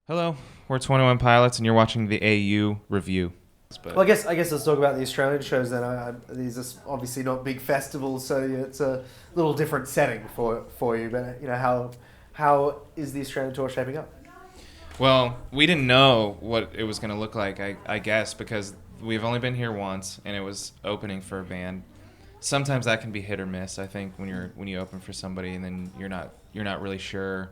Hello, we're 21 Pilots, and you're watching the AU review. Well, I guess let's talk about the Australian shows then. These are obviously not big festivals, so yeah, it's a little different setting for you. But how is the Australian tour shaping up? Well, we didn't know what it was going to look like, I guess, because we've only been here once, and it was opening for a band. Sometimes that can be hit or miss. I think when you open for somebody, and then you're not really sure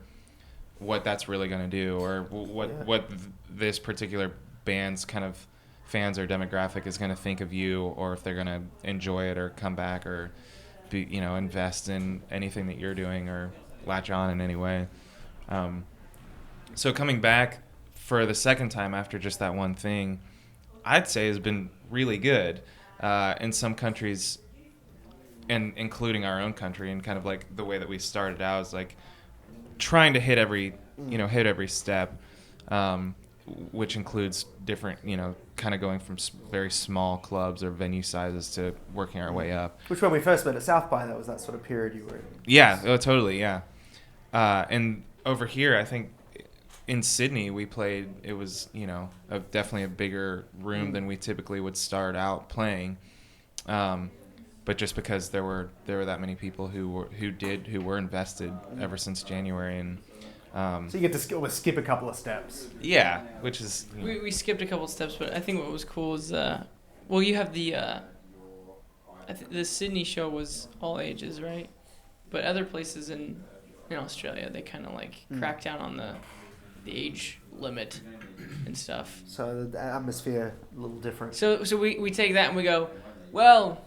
what that's really going to do, or what this particular band's kind of fans or demographic is going to think of you, or if they're going to enjoy it or come back or invest in anything that you're doing or latch on in any way. So coming back for the second time after just that one thing, I'd say has been really good. In some countries, and including our own country, and kind of like the way that we started out is like trying to hit every step, which includes different, kind of going from very small clubs or venue sizes to working our way up. Which when we first met at South by, that was that sort of period you were in. Yeah, totally, yeah. And over here, I think in Sydney we played. It was definitely a bigger room than we typically would start out playing. But just because there were that many people who were invested ever since January, and so you get to skip a couple of steps. Yeah, which is we skipped a couple of steps, but I think what was cool is you have the the Sydney show was all ages, right? But other places in Australia, they kind of like crack down on the age limit and stuff. So the atmosphere a little different. So we take that and we go, well,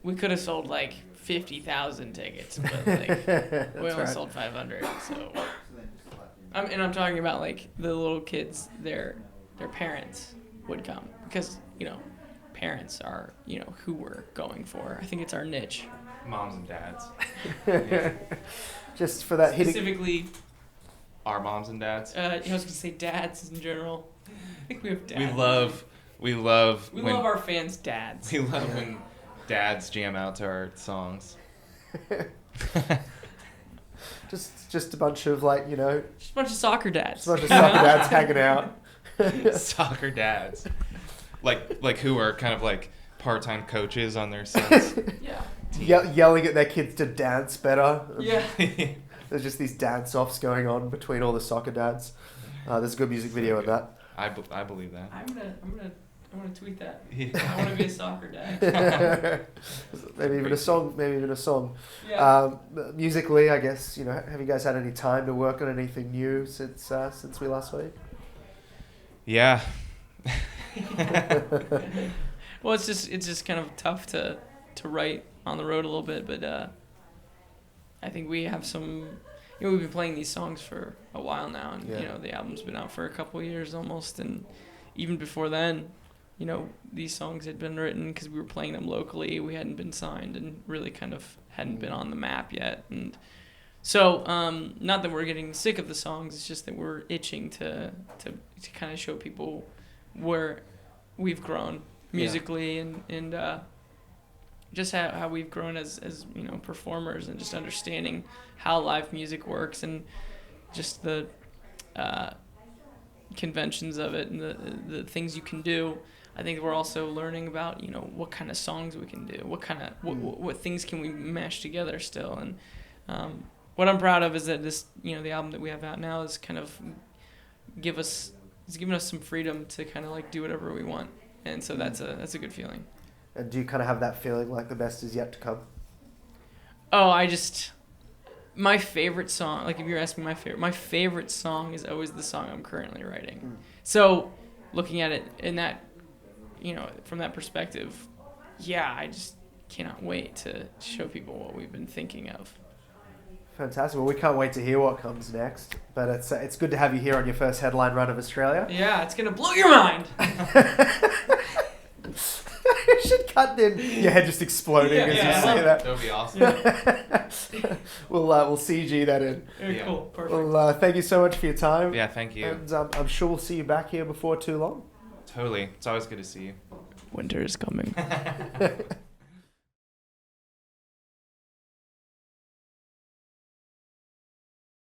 we could have sold like 50,000 tickets, but like we only sold 500. So, I'm talking about like the little kids, their parents would come because parents are who we're going for. I think it's our niche. moms and dads. Yeah. Just for that Specifically, our moms and dads. I was gonna say dads in general. I think we have dads. We love our fans' dads. We love when dads jam out to our songs. just a bunch of Just a bunch of soccer dads. Just a bunch of soccer dads hanging out. Soccer dads, like who are kind of like part-time coaches on their sons. Yeah. Yelling at their kids to dance better. Yeah. There's just these dance-offs going on between all the soccer dads. There's a good music video of that. I believe that. I'm gonna tweet that. I want to be a soccer dad. maybe even a song. Yeah. Musically, I guess have you guys had any time to work on anything new since we last saw you? Yeah. Well, it's just kind of tough to write on the road a little bit, but I think we have some. We've been playing these songs for a while now, and the album's been out for a couple of years almost, and even before then, these songs had been written because we were playing them locally. We hadn't been signed and really kind of hadn't been on the map yet, and so not that we're getting sick of the songs. It's just that we're itching to kind of show people where we've grown musically and just how we've grown as performers, and just understanding how live music works and just the conventions of it and the things you can do. I think we're also learning about what kind of songs we can do, what things can we mash together still. And what I'm proud of is that this the album that we have out now is kind of given us some freedom to kind of like do whatever we want, and so that's a good feeling. And do you kind of have that feeling like the best is yet to come? Oh, my favorite song, like if you're asking my favorite song is always the song I'm currently writing. So looking at it in that, from that perspective, I just cannot wait to show people what we've been thinking of. Fantastic. Well, we can't wait to hear what comes next. But it's good to have you here on your first headline run of Australia. Yeah, it's going to blow your mind. You should cut in your head just exploding as you say that. That would be awesome. We'll CG that in. Very cool. Perfect. Well, thank you so much for your time. Yeah, thank you. And I'm sure we'll see you back here before too long. Totally. It's always good to see you. Winter is coming.